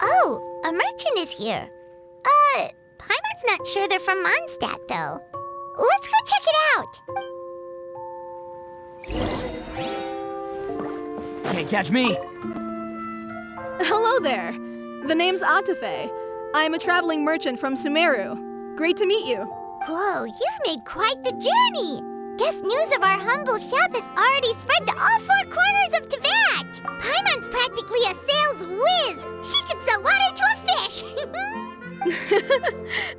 Oh, a merchant is here. Paimon's not sure they're from Mondstadt, though. Let's go check it out. Can't catch me! Hello there. The name's Atafe. I'm a traveling merchant from Sumeru. Great to meet you. Whoa, you've made quite the journey. Guess news of our humble shop has already spread to all four corners of Teyvat. Paimon's practically a sales whiz. She could sell water to a fish.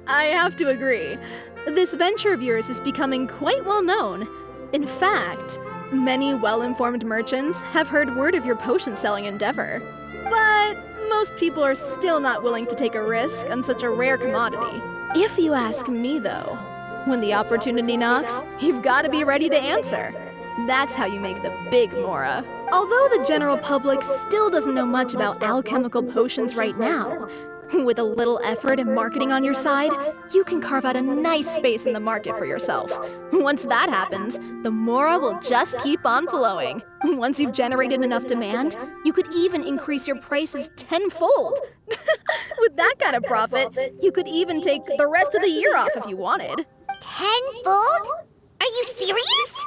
I have to agree. This venture of yours is becoming quite well known. In fact, many well-informed merchants have heard word of your potion-selling endeavor. But most people are still not willing to take a risk on such a rare commodity. If you ask me, though, when the opportunity knocks, you've got to be ready to answer. That's how you make the big Mora. Although the general public still doesn't know much about alchemical potions right now, with a little effort and marketing on your side, you can carve out a nice space in the market for yourself. Once that happens, the Mora will just keep on flowing. Once you've generated enough demand, you could even increase your prices tenfold. With that kind of profit, you could even take the rest of the year off if you wanted. Tenfold? Are you serious?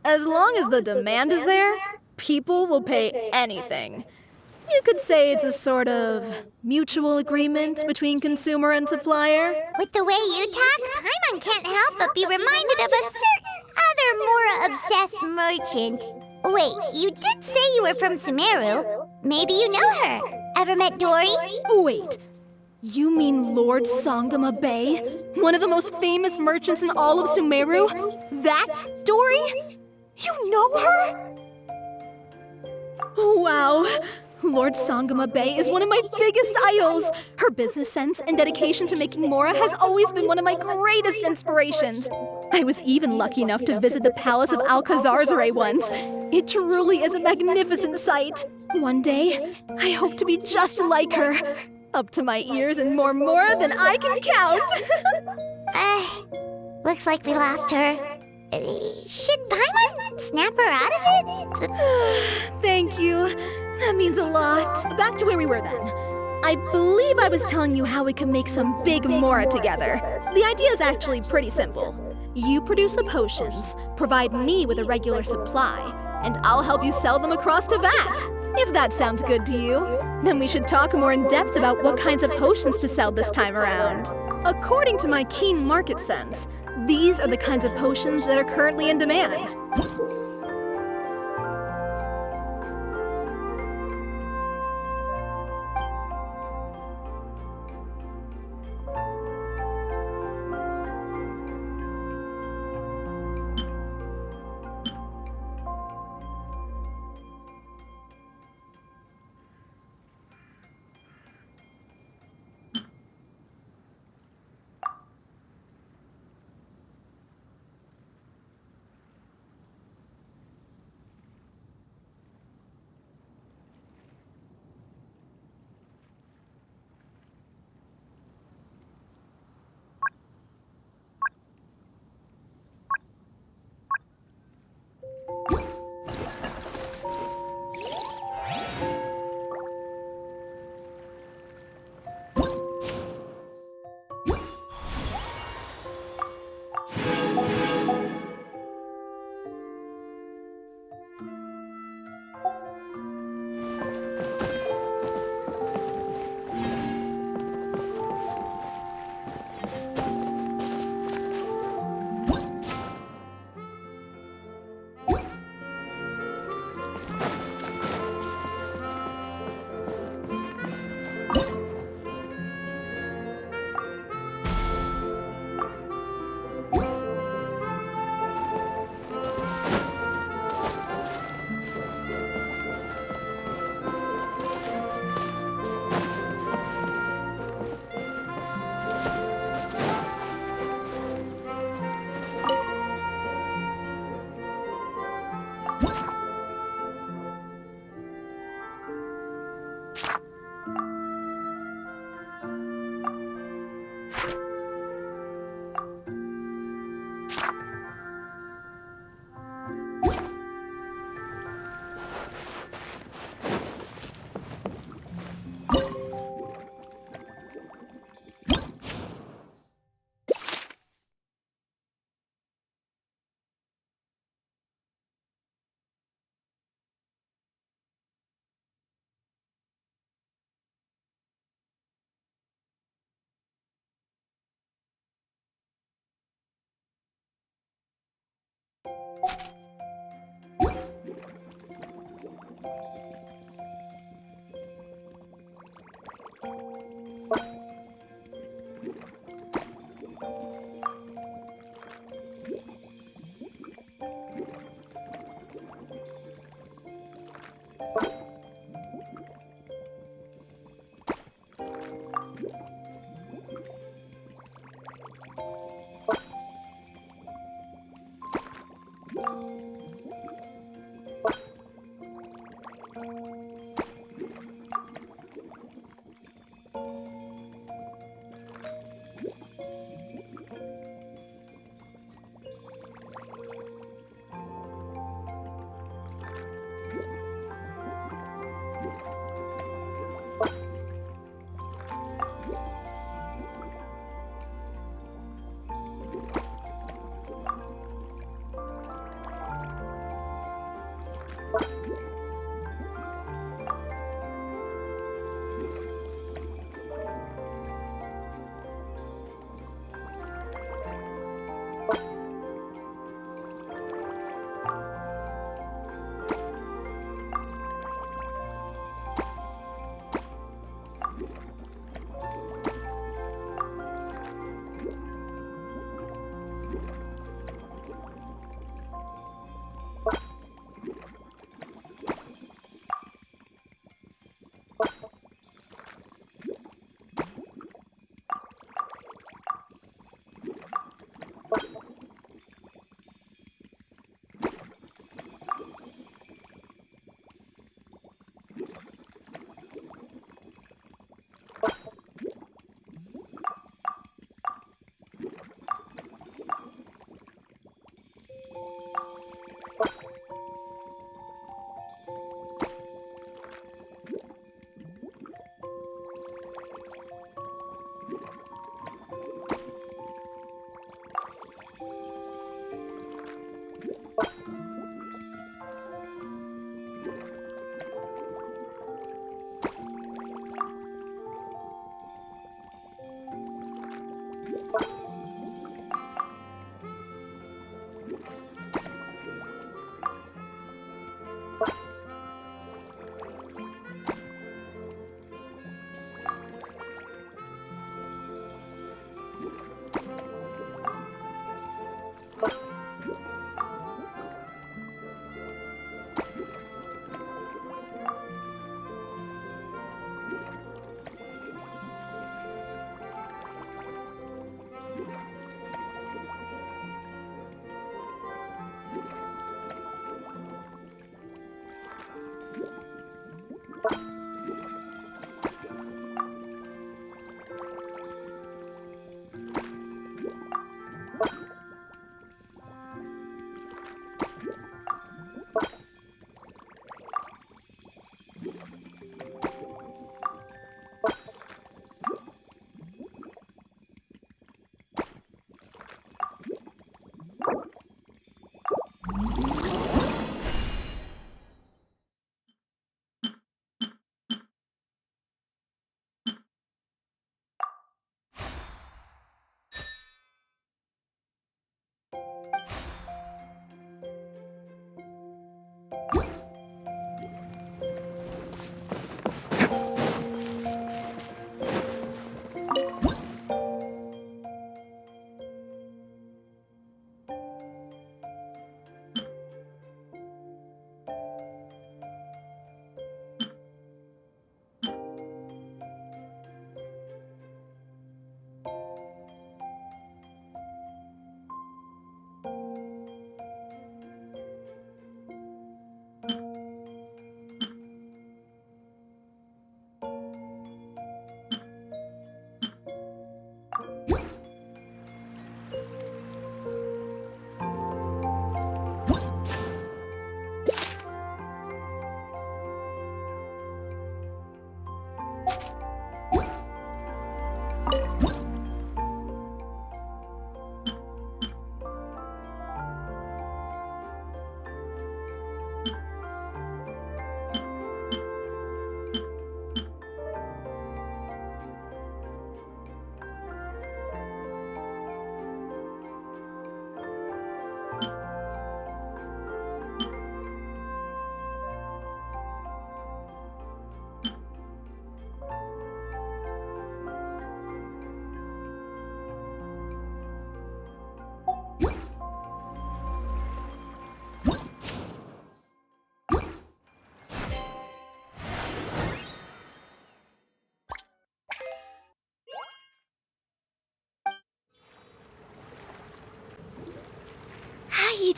As long as the demand is there, people will pay anything. You could say it's a sort of mutual agreement between consumer and supplier. With the way you talk, Paimon can't help but be reminded of a certain other Mora-obsessed merchant. Wait, you did say you were from Sumeru. Maybe you know her. Ever met Dory? Wait, you mean Lord Sangama Bay? One of the most famous merchants in all of Sumeru? That Dory? You know her? Wow. Lord Sangama Bay is one of my biggest idols. Her business sense and dedication to making Mora has always been one of my greatest inspirations. I was even lucky enough to visit the palace of Alcazarzare once. It truly is a magnificent sight. One day, I hope to be just like her. Up to my ears in more Mora than I can count. Looks like we lost her. Should Paimon snap her out of it? Thank you. That means a lot. Back to where we were then. I believe I was telling you how we can make some big Mora together. The idea is actually pretty simple. You produce the potions, provide me with a regular supply, and I'll help you sell them across Teyvat. If that sounds good to you, then we should talk more in depth about what kinds of potions to sell this time around. According to my keen market sense, these are the kinds of potions that are currently in demand. you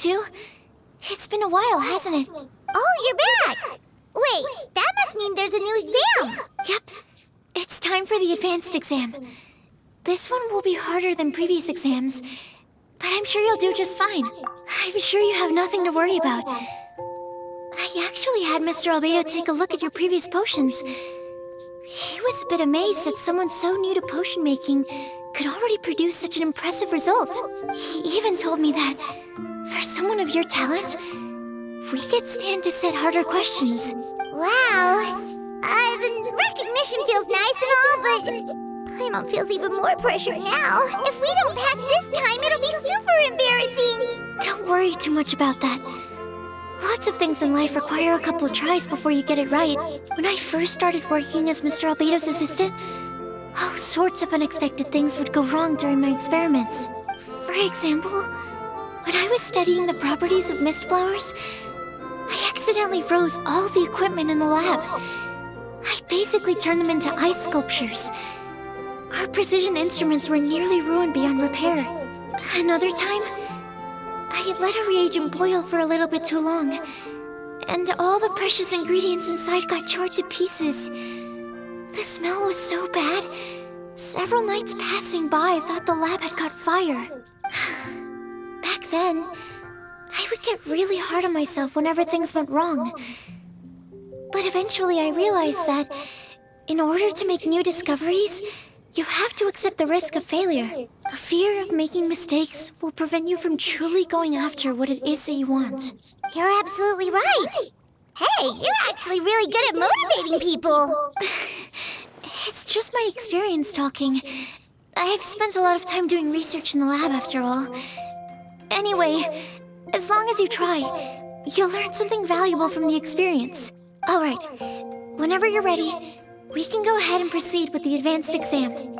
two. It's been a while, hasn't it? Oh, you're back! Wait, that must mean there's a new exam! Yep. It's time for the advanced exam. This one will be harder than previous exams, but I'm sure you'll do just fine. I'm sure you have nothing to worry about. I actually had Mr. Albedo take a look at your previous potions. He was a bit amazed that someone so new to potion making could already produce such an impressive result. He even told me that, for someone of your talent, we could stand to set harder questions. Wow. The recognition feels nice and all, but Paimon feels even more pressure now. If we don't pass this time, it'll be super embarrassing. Don't worry too much about that. Lots of things in life require a couple tries before you get it right. When I first started working as Mr. Albedo's assistant, all sorts of unexpected things would go wrong during my experiments. For example, when I was studying the properties of mist flowers, I accidentally froze all the equipment in the lab. I basically turned them into ice sculptures. Our precision instruments were nearly ruined beyond repair. Another time, I had let a reagent boil for a little bit too long, and all the precious ingredients inside got charred to pieces. The smell was so bad, several nights passing by thought the lab had caught fire. Back then, I would get really hard on myself whenever things went wrong. But eventually I realized that, in order to make new discoveries, you have to accept the risk of failure. A fear of making mistakes will prevent you from truly going after what it is that you want. You're absolutely right. Hey, you're actually really good at motivating people. It's just my experience talking. I've spent a lot of time doing research in the lab after all. Anyway, as long as you try, you'll learn something valuable from the experience. Alright, whenever you're ready, we can go ahead and proceed with the advanced exam.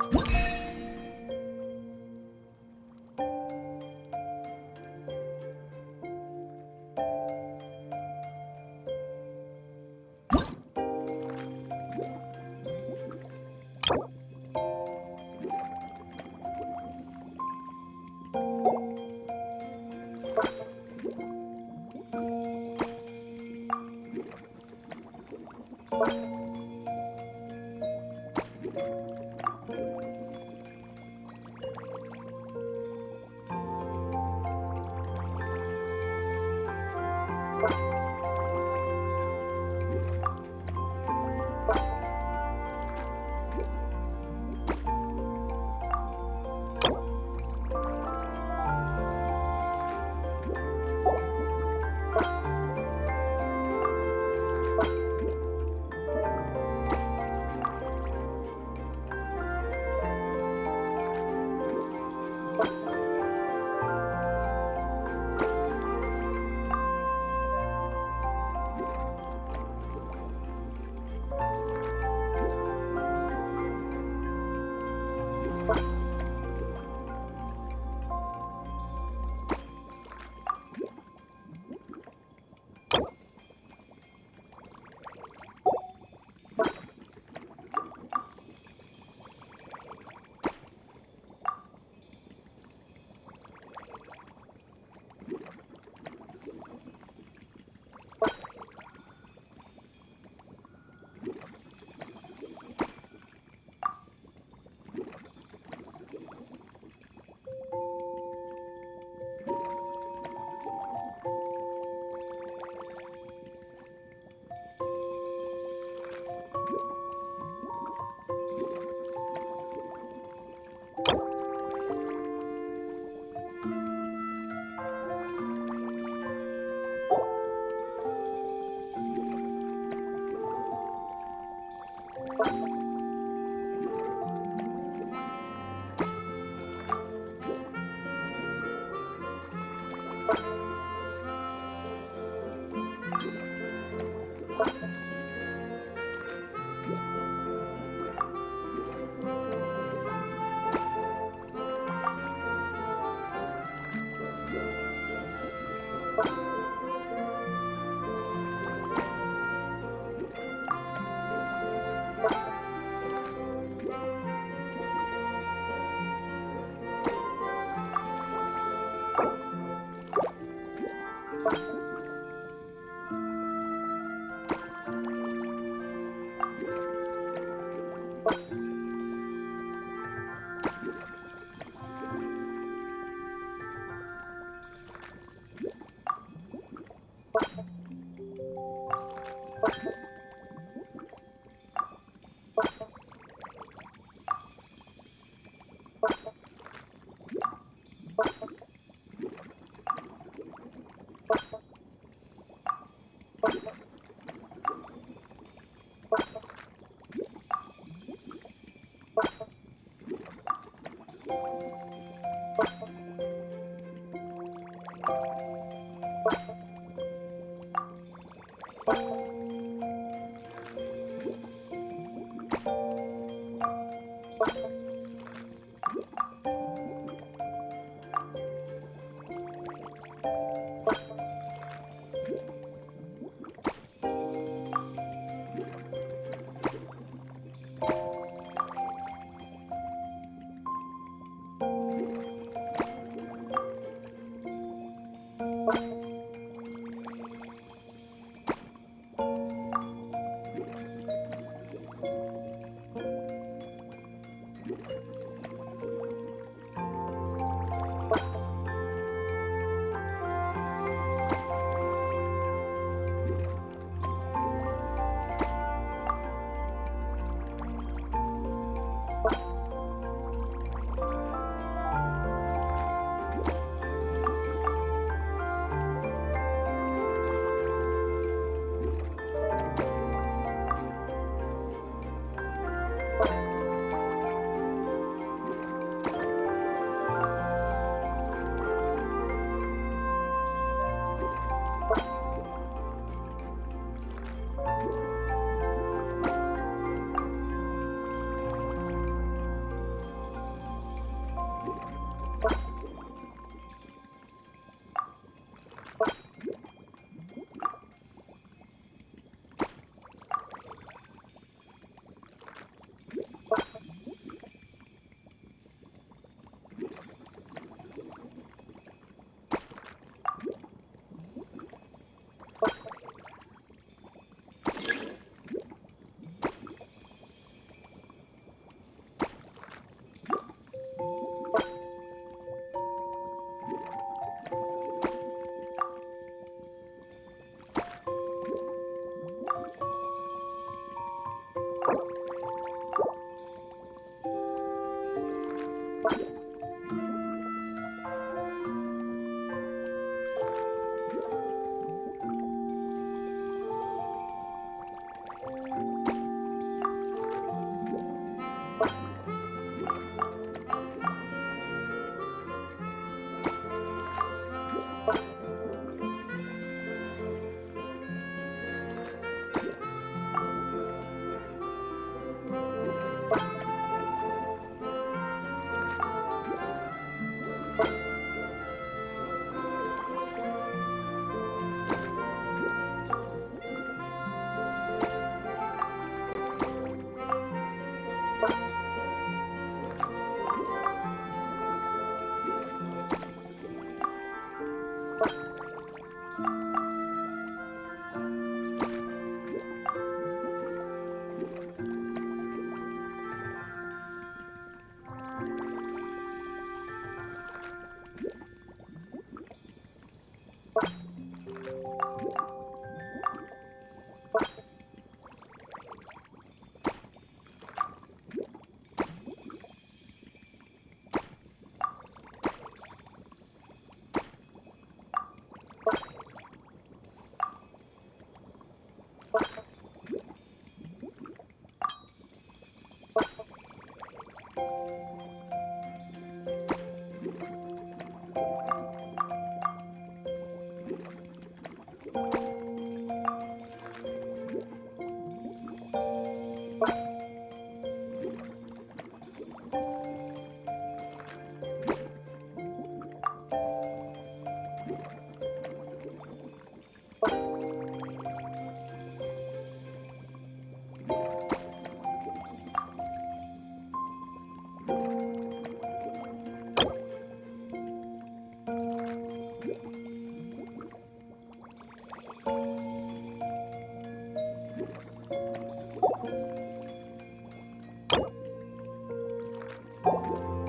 you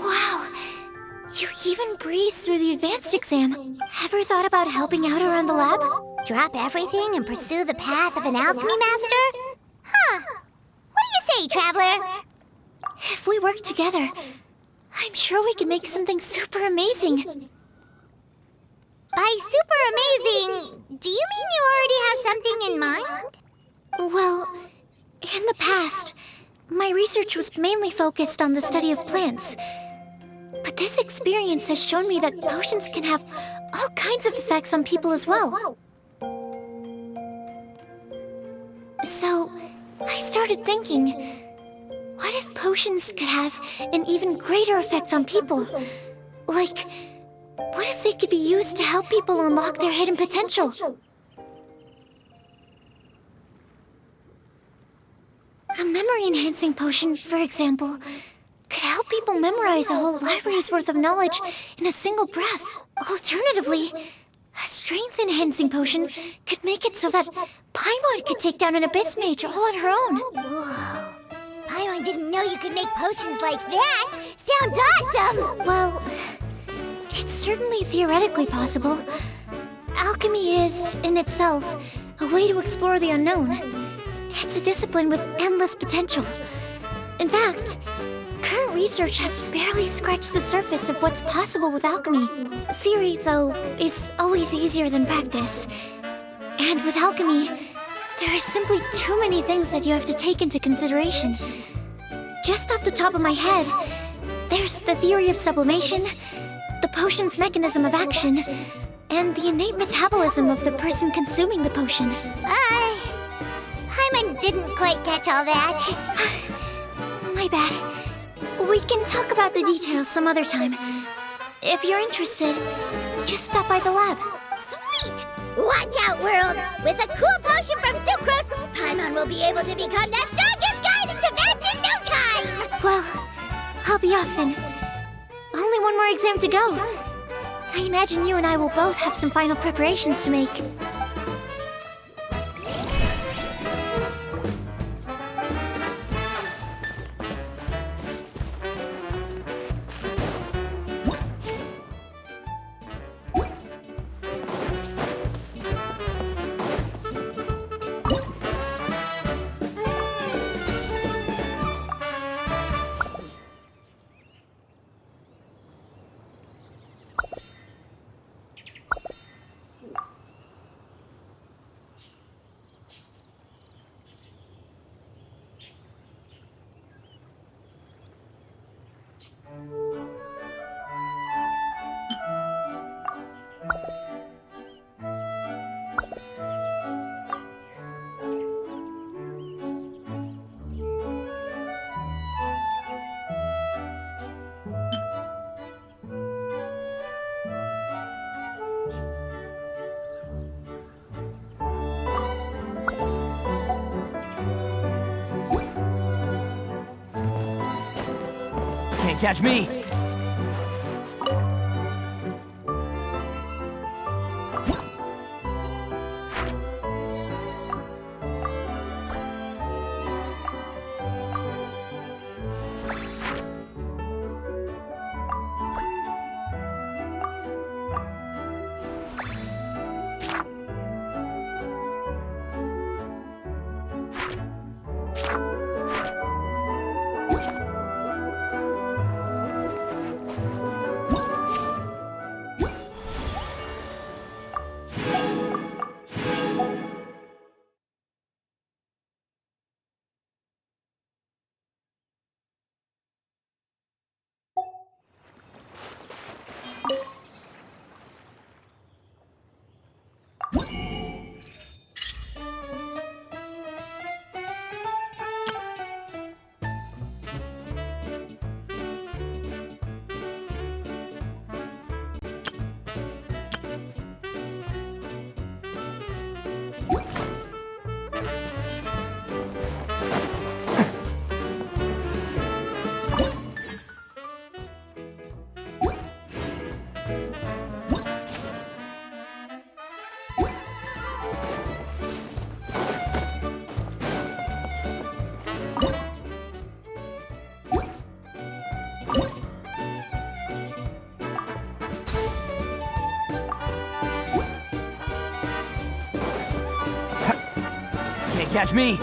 Wow! You even breezed through the advanced exam. Ever thought about helping out around the lab? Drop everything and pursue the path of an alchemy master? Huh. What do you say, traveler? If we work together, I'm sure we can make something super amazing. By super amazing, do you mean you already have something in mind? Well, in the past, my research was mainly focused on the study of plants. But this experience has shown me that potions can have all kinds of effects on people as well. So, I started thinking, what if potions could have an even greater effect on people? Like, what if they could be used to help people unlock their hidden potential? A memory-enhancing potion, for example, could help people memorize a whole library's worth of knowledge in a single breath. Alternatively, a strength-enhancing potion could make it so that Paimon could take down an Abyss Mage all on her own. Whoa. I didn't know you could make potions like that. Sounds awesome! Well, it's certainly theoretically possible. Alchemy is, in itself, a way to explore the unknown. It's a discipline with endless potential. In fact, current research has barely scratched the surface of what's possible with alchemy. Theory, though, is always easier than practice. And with alchemy, there are simply too many things that you have to take into consideration. Just off the top of my head, there's the theory of sublimation, the potion's mechanism of action, and the innate metabolism of the person consuming the potion. Paimon didn't quite catch all that. My bad. We can talk about the details some other time. If you're interested, just stop by the lab. Sweet! Watch out, world! With a cool potion from Sucrose, Paimon will be able to become the strongest guide in Tibet in no time! Well, I'll be off then. Only one more exam to go. I imagine you and I will both have some final preparations to make. Can't catch me! catch me?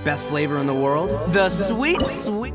Best flavor in the world? The sweet, sweet...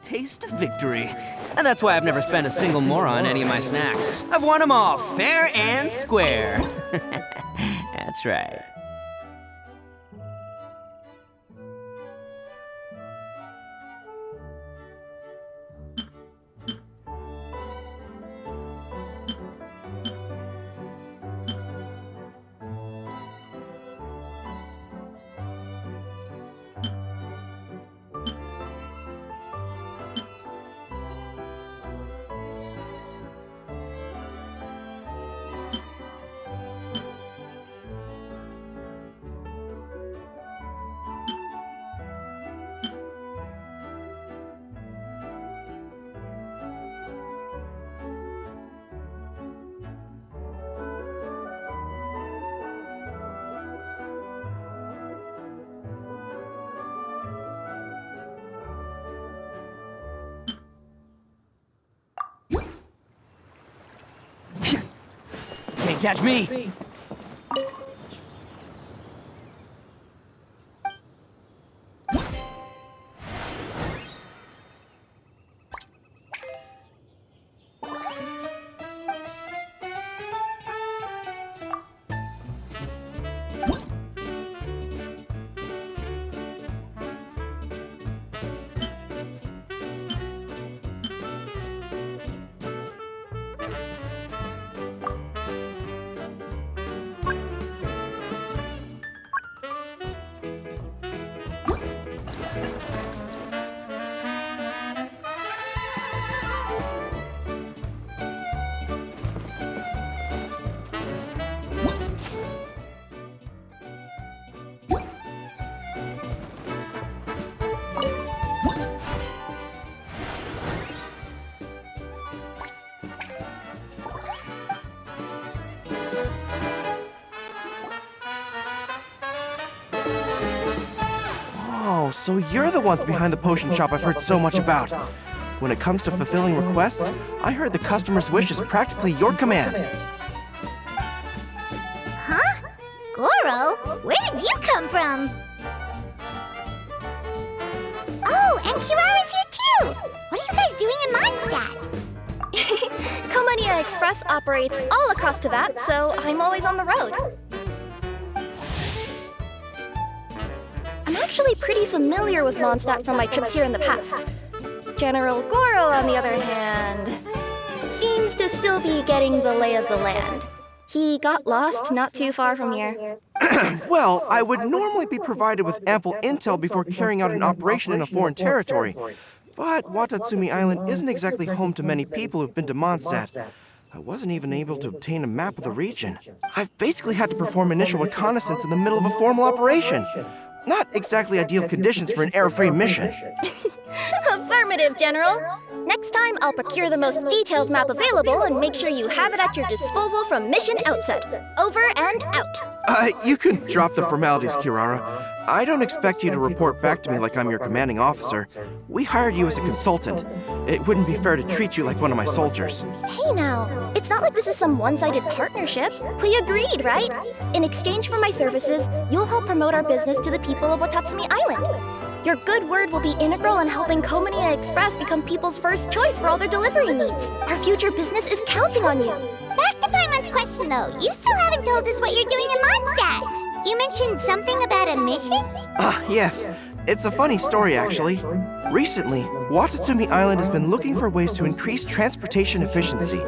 Taste of victory. And that's why I've never spent a single more on any of my snacks. I've won them all, fair and square. That's right. Can't catch me! Oh, so you're the ones behind the potion shop I've heard so much about. When it comes to fulfilling requests, I heard the customer's wish is practically your command. Huh? Goro? Where did you come from? Oh, and Kirara's here too! What are you guys doing in Mondstadt? Comania Express operates all across Teyvat, so I'm always on the road. I'm actually pretty familiar with Mondstadt from my trips here in the past. General Goro, on the other hand, seems to still be getting the lay of the land. He got lost not too far from here. Well, I would normally be provided with ample intel before carrying out an operation in a foreign territory. But Watatsumi Island isn't exactly home to many people who've been to Mondstadt. I wasn't even able to obtain a map of the region. I've basically had to perform initial reconnaissance in the middle of a formal operation. Not exactly ideal conditions for an error-free mission. Affirmative, General. Next time, I'll procure the most detailed map available and make sure you have it at your disposal from mission outset. Over and out. You can drop the formalities, Kirara. I don't expect you to report back to me like I'm your commanding officer. We hired you as a consultant. It wouldn't be fair to treat you like one of my soldiers. Hey now, it's not like this is some one-sided partnership. We agreed, right? In exchange for my services, you'll help promote our business to the people of Watatsumi Island. Your good word will be integral in helping Comania Express become people's first choice for all their delivery needs. Our future business is counting on you. Back to Paimon's question though, you still haven't told us what you're doing in Mondstadt. You mentioned something about a mission? Yes. It's a funny story, actually. Recently, Watatsumi Island has been looking for ways to increase transportation efficiency.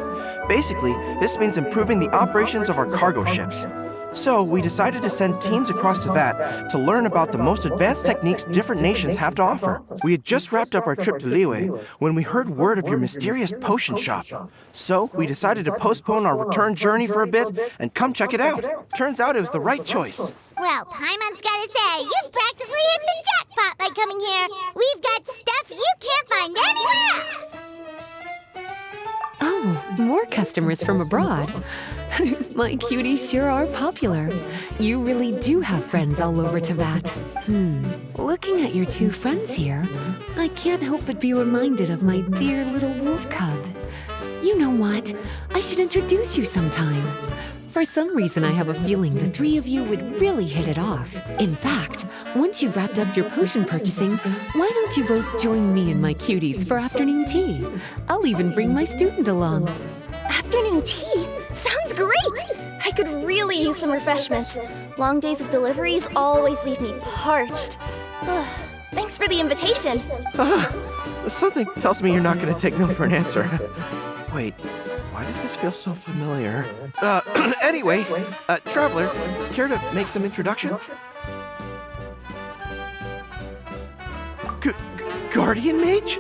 Basically, this means improving the operations of our cargo ships. So, we decided to send teams across Teyvat to learn about the most advanced techniques different nations have to offer. We had just wrapped up our trip to Liyue when we heard word of your mysterious potion shop. So, we decided to postpone our return journey for a bit and come check it out. Turns out it was the right choice. Well, Paimon's gotta say, you've practically hit the jackpot by coming here. We've got stuff you can't find anywhere else. Oh, more customers from abroad. My cuties sure are popular. You really do have friends all over Teyvat. Looking at your two friends here, I can't help but be reminded of my dear little wolf cub. You know what? I should introduce you sometime. For some reason, I have a feeling the three of you would really hit it off. In fact, once you've wrapped up your potion purchasing, why don't you both join me and my cuties for afternoon tea? I'll even bring my student along. Afternoon tea? Sounds great! I could really use some refreshments. Long days of deliveries always leave me parched. Thanks for the invitation. Something tells me you're not going to take no for an answer. Wait, why does this feel so familiar? Anyway, Traveler, care to make some introductions? Guardian Mage?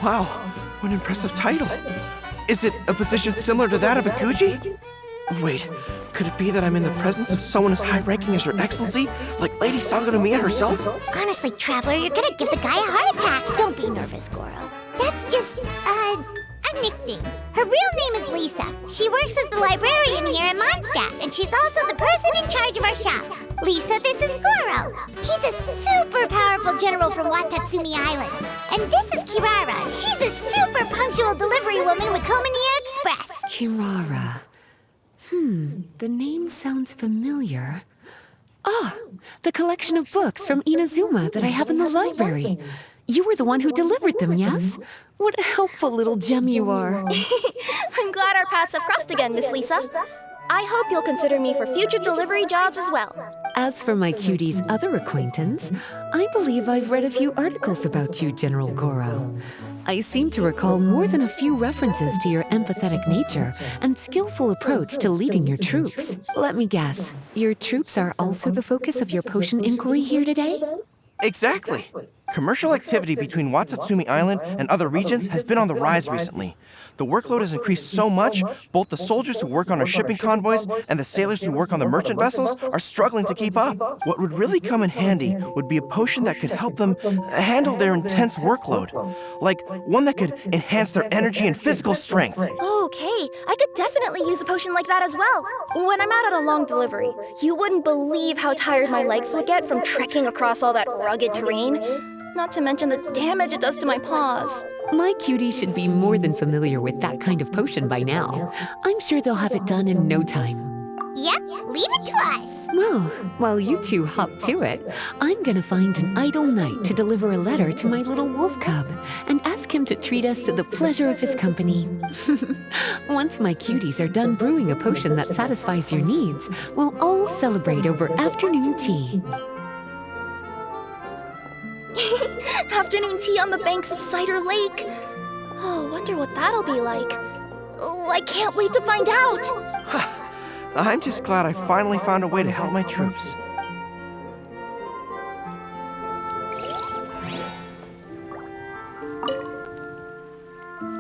Wow, what an impressive title. Is it a position similar to that of a Guji? Wait, could it be that I'm in the presence of someone as high-ranking as Your Excellency, like Lady Sangonomiya herself? Honestly, Traveler, you're gonna give the guy a heart attack. Don't be nervous, Goro. That's just, a nickname. Her real name is Lisa. She works as the librarian here in Mondstadt, and she's also the person in charge of our shop. Lisa, this is Goro. He's a super powerful general from Watatsumi Island. And this is Kirara. She's a super punctual delivery woman with Komaniya Express. Kirara. The name sounds familiar. Ah, the collection of books from Inazuma that I have in the library. You were the one who delivered them, yes? What a helpful little gem you are. I'm glad our paths have crossed again, Miss Lisa. I hope you'll consider me for future delivery jobs as well. As for my cutie's other acquaintance, I believe I've read a few articles about you, General Goro. I seem to recall more than a few references to your empathetic nature and skillful approach to leading your troops. Let me guess, your troops are also the focus of your potion inquiry here today? Exactly. Commercial activity between Watatsumi Island and other regions has been on the rise recently. The workload has increased so much, both the soldiers who work on our shipping convoys and the sailors who work on the merchant vessels are struggling to keep up. What would really come in handy would be a potion that could help them handle their intense workload. Like one that could enhance their energy and physical strength. Okay, I could definitely use a potion like that as well. When I'm out on a long delivery, you wouldn't believe how tired my legs would get from trekking across all that rugged terrain. Not to mention the damage it does to my paws. My cutie should be more than familiar with that kind of potion by now. I'm sure they'll have it done in no time. Yep, leave it to us. Well, while you two hop to it, I'm gonna find an idle knight to deliver a letter to my little wolf cub and ask him to treat us to the pleasure of his company. Once my cuties are done brewing a potion that satisfies your needs, we'll all celebrate over afternoon tea. Afternoon tea on the banks of Cider Lake. Oh, wonder what that'll be like. Oh, I can't wait to find out. I'm just glad I finally found a way to help my troops.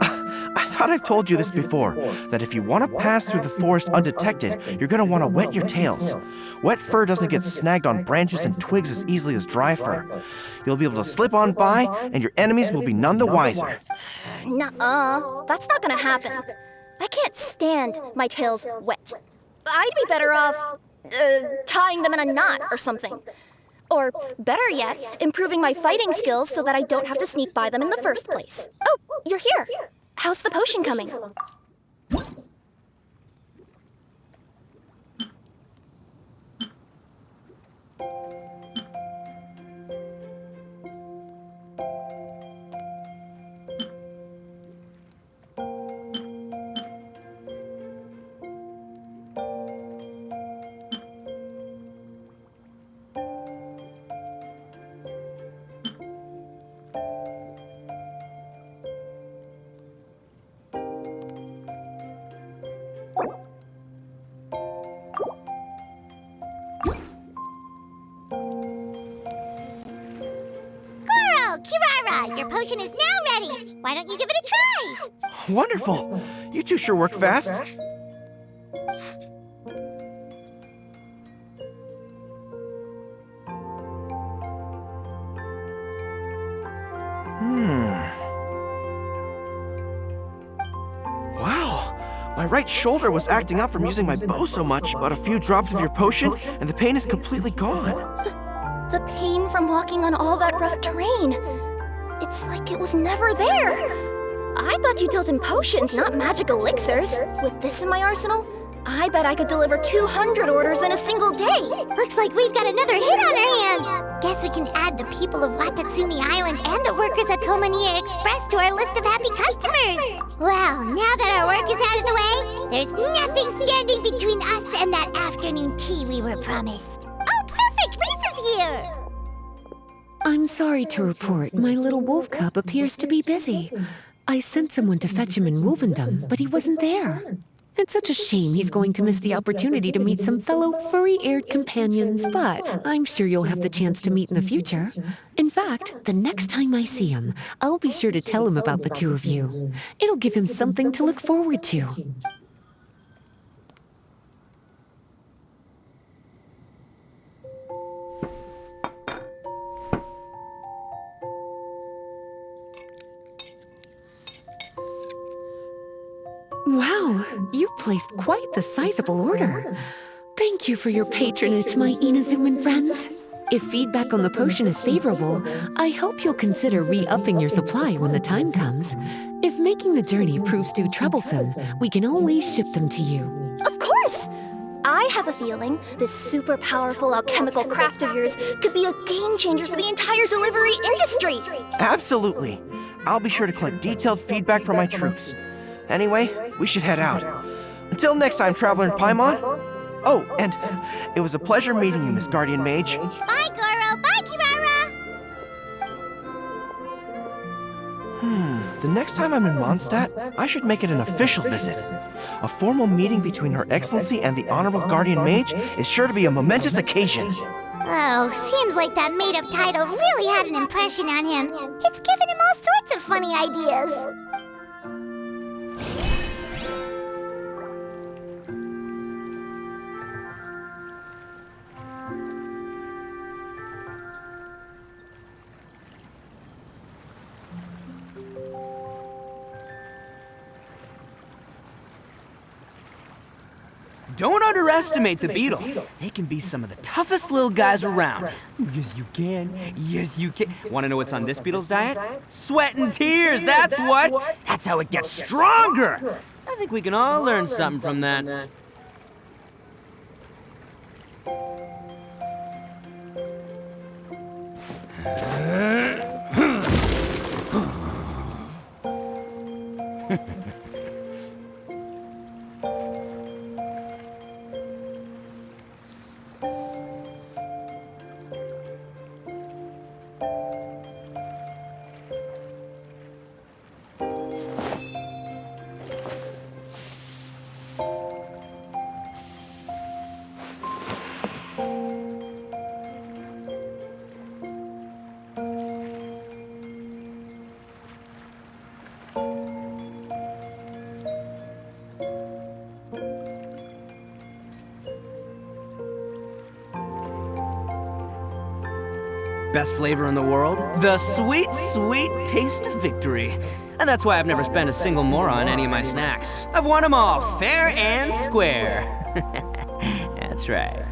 I thought I've told you this before, that if you want to pass through the forest undetected, you're going to want to wet your tails. Wet fur doesn't get snagged on branches and twigs as easily as dry fur. You'll be able to slip on by, and your enemies will be none the wiser. Nuh-uh, that's not gonna happen. I can't stand my tails wet. I'd be better off, tying them in a knot or something. Or, better yet, improving my fighting skills so that I don't have to sneak by them in the first place. Oh, you're here. How's the potion coming? Kirara, your potion is now ready. Why don't you give it a try? Wonderful! You two sure work fast. Wow! My right shoulder was acting up from using my bow so much, but a few drops of your potion, and the pain is completely gone. The pain from walking on all that rough terrain. It's like it was never there. I thought you dealt in potions, not magic elixirs. With this in my arsenal, I bet I could deliver 200 orders in a single day. Looks like we've got another hit on our hands. Guess we can add the people of Watatsumi Island and the workers at Komaniya Express to our list of happy customers. Well, now that our work is out of the way, there's nothing standing between us and that afternoon tea we were promised. Oh, perfect! Lisa's here! I'm sorry to report, my little wolf cub appears to be busy. I sent someone to fetch him in Wolvendom, but he wasn't there. It's such a shame he's going to miss the opportunity to meet some fellow furry-eared companions, but I'm sure you'll have the chance to meet in the future. In fact, the next time I see him, I'll be sure to tell him about the two of you. It'll give him something to look forward to. Wow, you've placed quite the sizable order. Thank you for your patronage, my Inazuman friends. If feedback on the potion is favorable, I hope you'll consider re-upping your supply when the time comes. If making the journey proves too troublesome, we can always ship them to you. Of course! I have a feeling this super powerful alchemical craft of yours could be a game changer for the entire delivery industry. Absolutely. I'll be sure to collect detailed feedback from my troops. Anyway, we should head out. Until next time, Traveler in Paimon. Oh, and it was a pleasure meeting you, Miss Guardian Mage. Bye, Goro. Bye, Kirara. The next time I'm in Mondstadt, I should make it an official visit. A formal meeting between Her Excellency and the Honorable Guardian Mage is sure to be a momentous occasion. Oh, seems like that made-up title really had an impression on him. It's given him all sorts of funny ideas. Don't underestimate the beetle. They can be some of the toughest little guys around. Yes, you can. Yes, you can. Want to know what's on this beetle's diet? Sweat and tears, that's what. That's how it gets stronger. I think we can all learn something from that. Best flavor in the world? The sweet, sweet taste of victory. And that's why I've never spent a single more on any of my snacks. I've won them all, fair and square. That's right.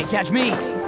catch me.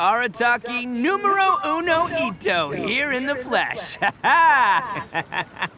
Arataki numero uno ito, here in the flesh. Ha ha!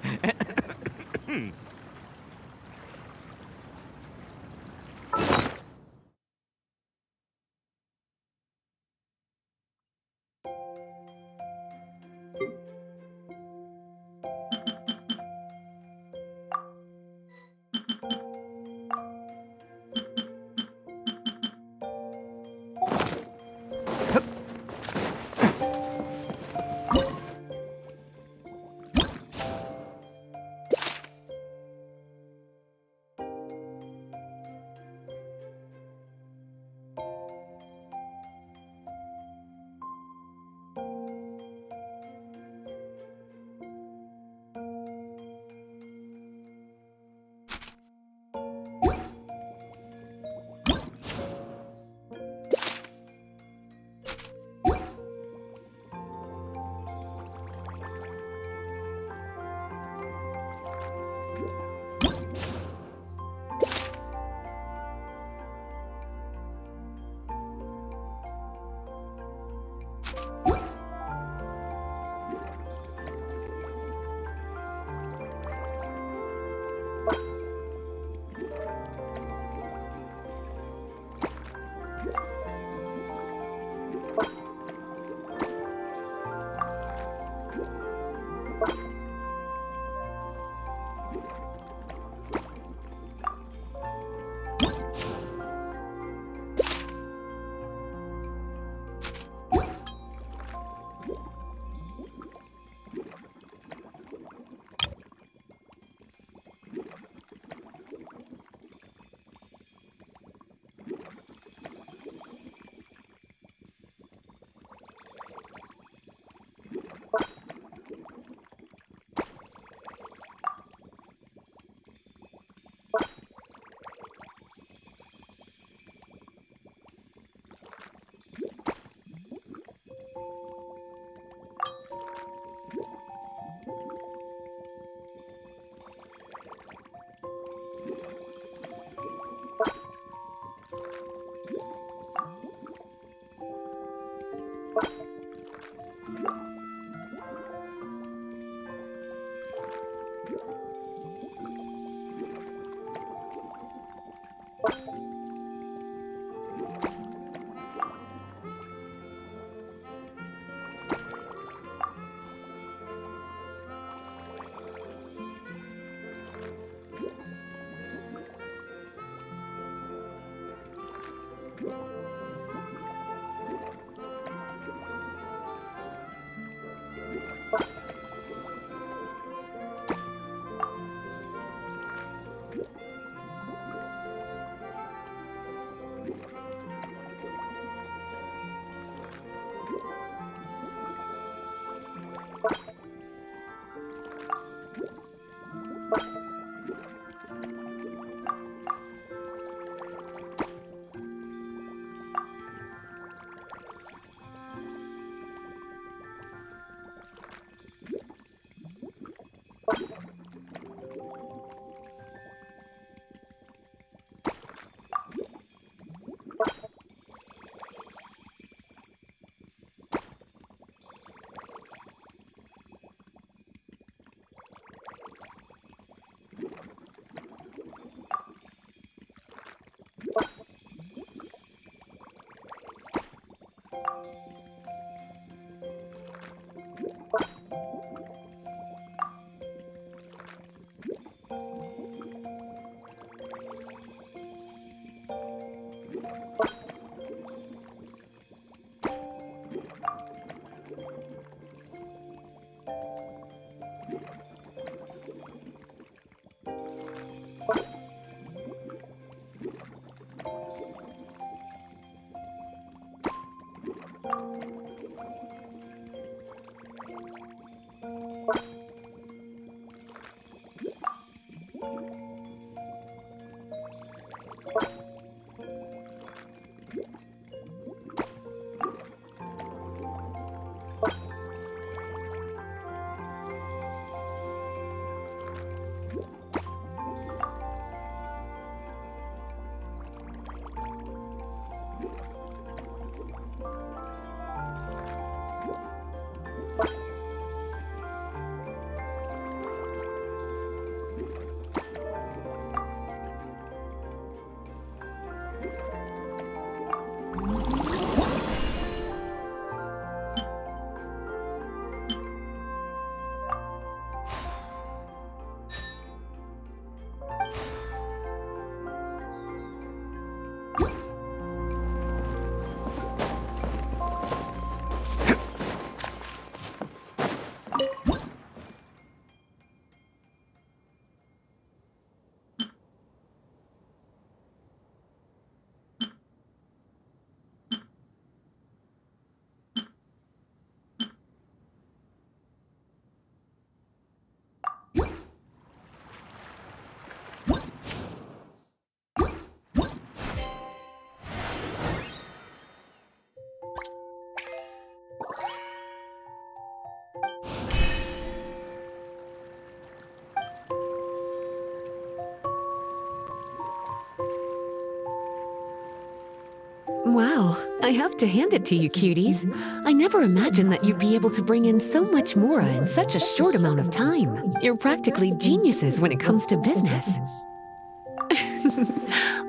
Wow, I have to hand it to you, cuties. I never imagined that you'd be able to bring in so much mora in such a short amount of time. You're practically geniuses when it comes to business.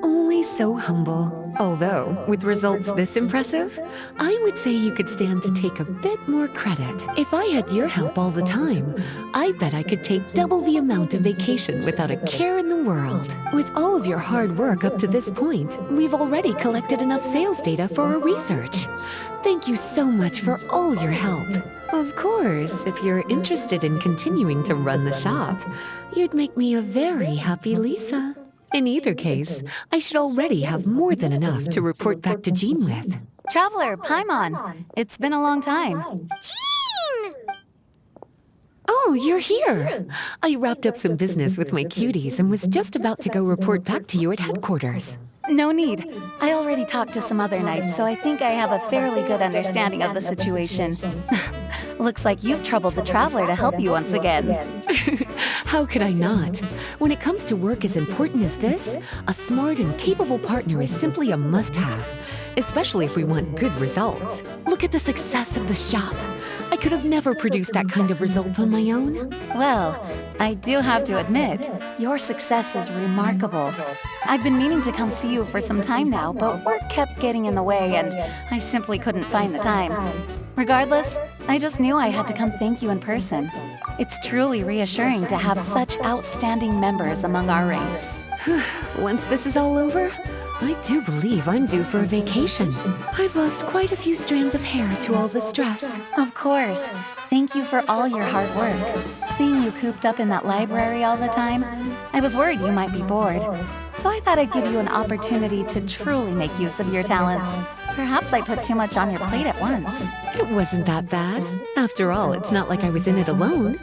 Always so humble. Although, with results this impressive, I would say you could stand to take a bit more credit. If I had your help all the time, I bet I could take double the amount of vacation without a care in the world. With all of your hard work up to this point, we've already collected enough sales data for our research. Thank you so much for all your help. Of course, if you're interested in continuing to run the shop, you'd make me a very happy Lisa. In either case, I should already have more than enough to report back to Jean with. Traveler, Paimon. It's been a long time. Jean! Oh, you're here. I wrapped up some business with my cuties and was just about to go report back to you at headquarters. No need. I already talked to some other knights, so I think I have a fairly good understanding of the situation. Looks like you've troubled the Traveler to help you once again. How could I not? When it comes to work as important as this, a smart and capable partner is simply a must-have, especially if we want good results. Look at the success of the shop. I could have never produced that kind of result on my own. Well, I do have to admit, your success is remarkable. I've been meaning to come see you for some time now, but work kept getting in the way and I simply couldn't find the time. Regardless, I just knew I had to come thank you in person. It's truly reassuring to have such outstanding members among our ranks. Once this is all over, I do believe I'm due for a vacation. I've lost quite a few strands of hair to all the stress. Of course. Thank you for all your hard work. Seeing you cooped up in that library all the time, I was worried you might be bored. So I thought I'd give you an opportunity to truly make use of your talents. Perhaps I put too much on your plate at once. It wasn't that bad. After all, it's not like I was in it alone.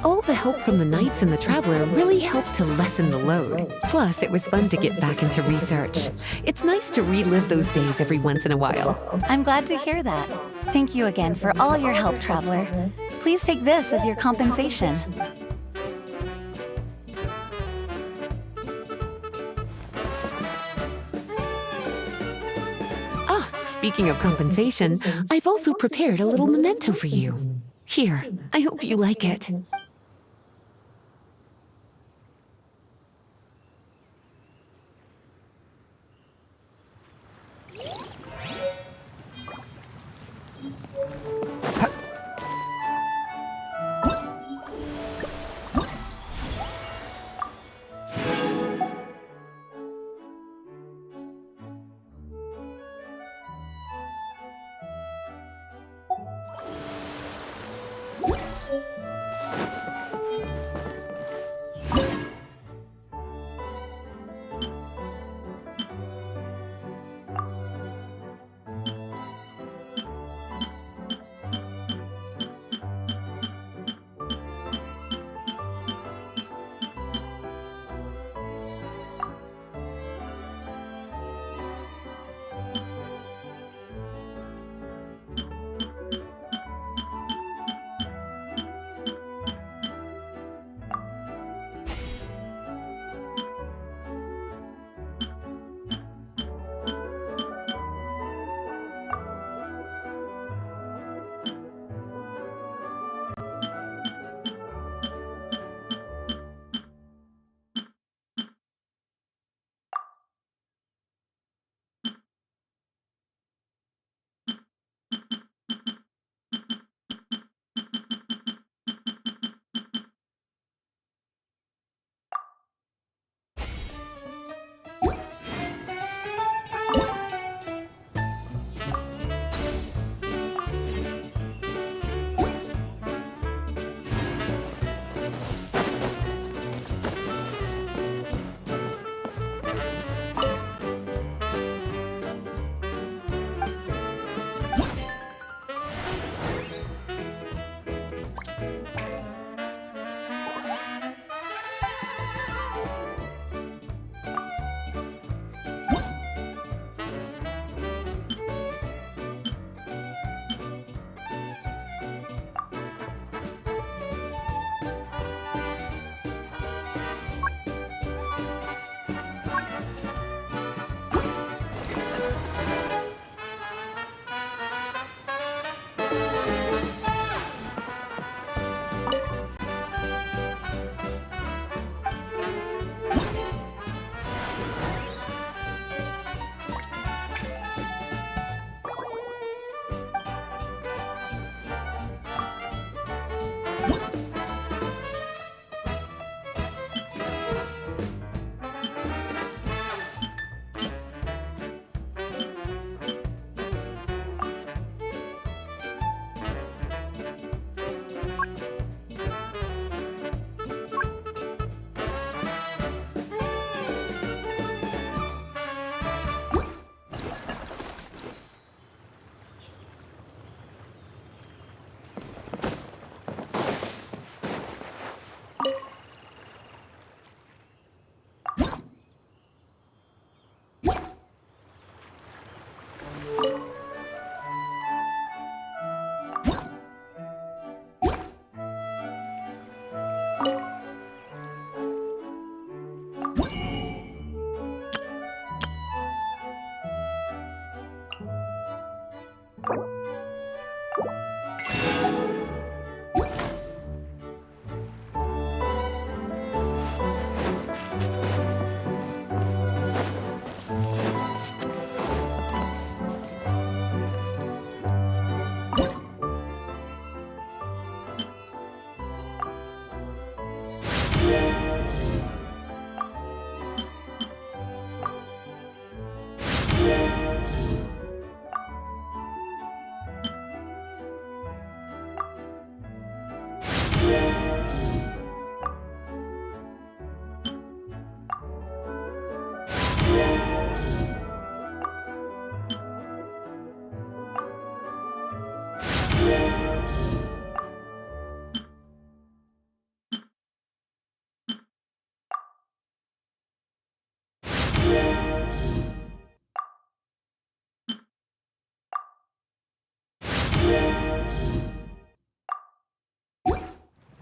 All the help from the Knights and the Traveler really helped to lessen the load. Plus, it was fun to get back into research. It's nice to relive those days every once in a while. I'm glad to hear that. Thank you again for all your help, Traveler. Please take this as your compensation. Speaking of compensation, I've also prepared a little memento for you. Here, I hope you like it.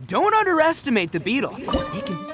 Don't underestimate the beetle. They can...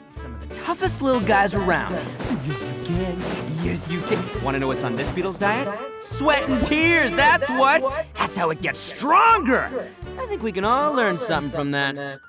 Some of the toughest little guys around. Yes, you can. Yes, you can. Want to know what's on this beetle's diet? Sweat and tears, that's what. That's how it gets stronger. I think we can all learn something from that.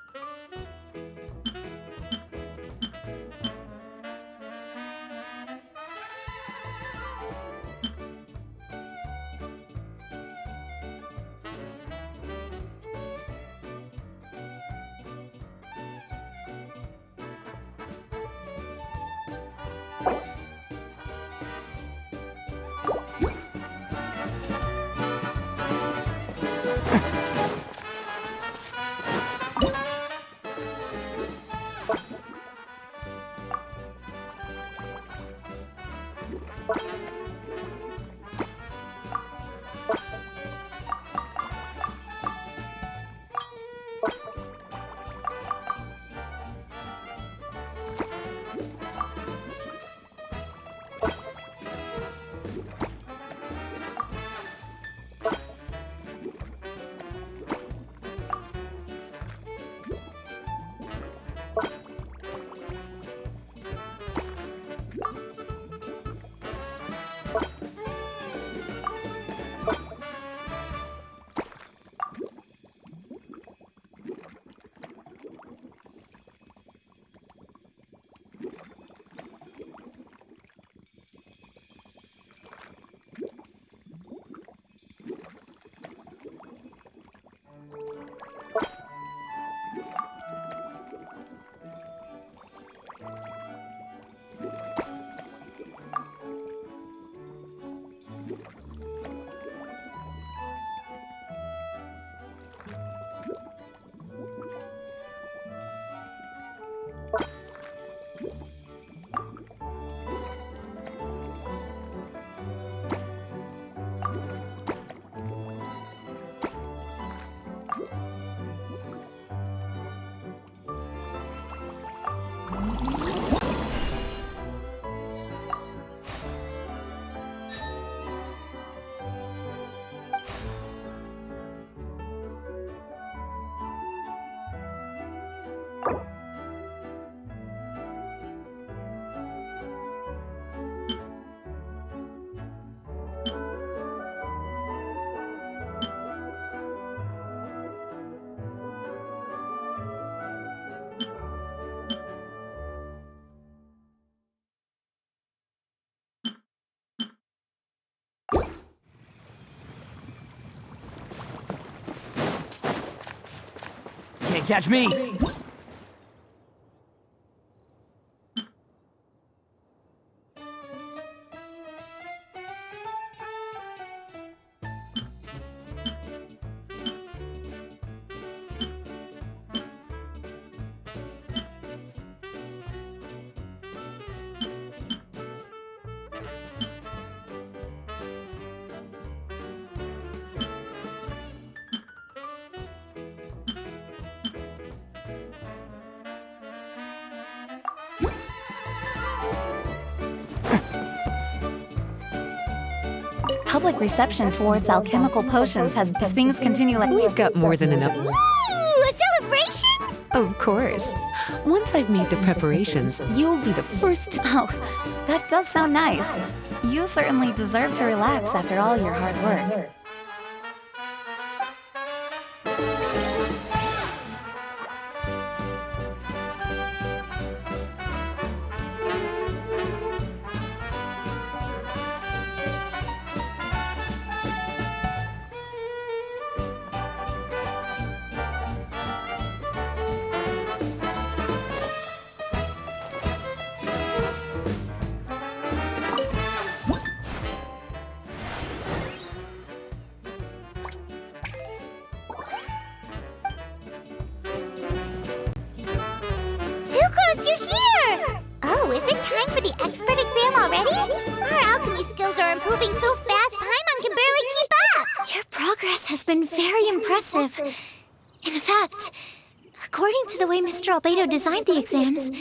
Can't catch me! public reception towards alchemical potions has, if things continue like... We've got more than enough. Ooh, a celebration? Of course. Once I've made the preparations, you'll be the first to... Oh, that does sound nice. You certainly deserve to relax after all your hard work. Sucrose, you're here! Oh, is it time for the expert exam already? Our alchemy skills are improving so fast, Paimon can barely keep up! Your progress has been very impressive. In fact, according to the way Mr. Albedo designed the exams,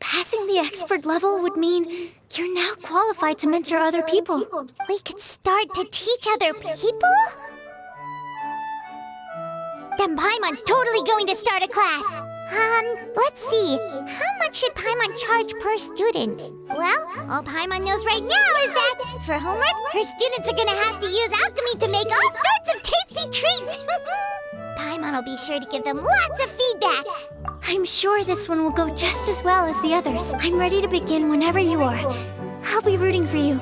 passing the expert level would mean you're now qualified to mentor other people. We could start to teach other people? Then Paimon's totally going to start a class. Let's see. How much should Paimon charge per student? Well, all Paimon knows right now is that for homework, her students are gonna have to use alchemy to make all sorts of tasty treats. Paimon will be sure to give them lots of feedback. I'm sure this one will go just as well as the others. I'm ready to begin whenever you are. I'll be rooting for you.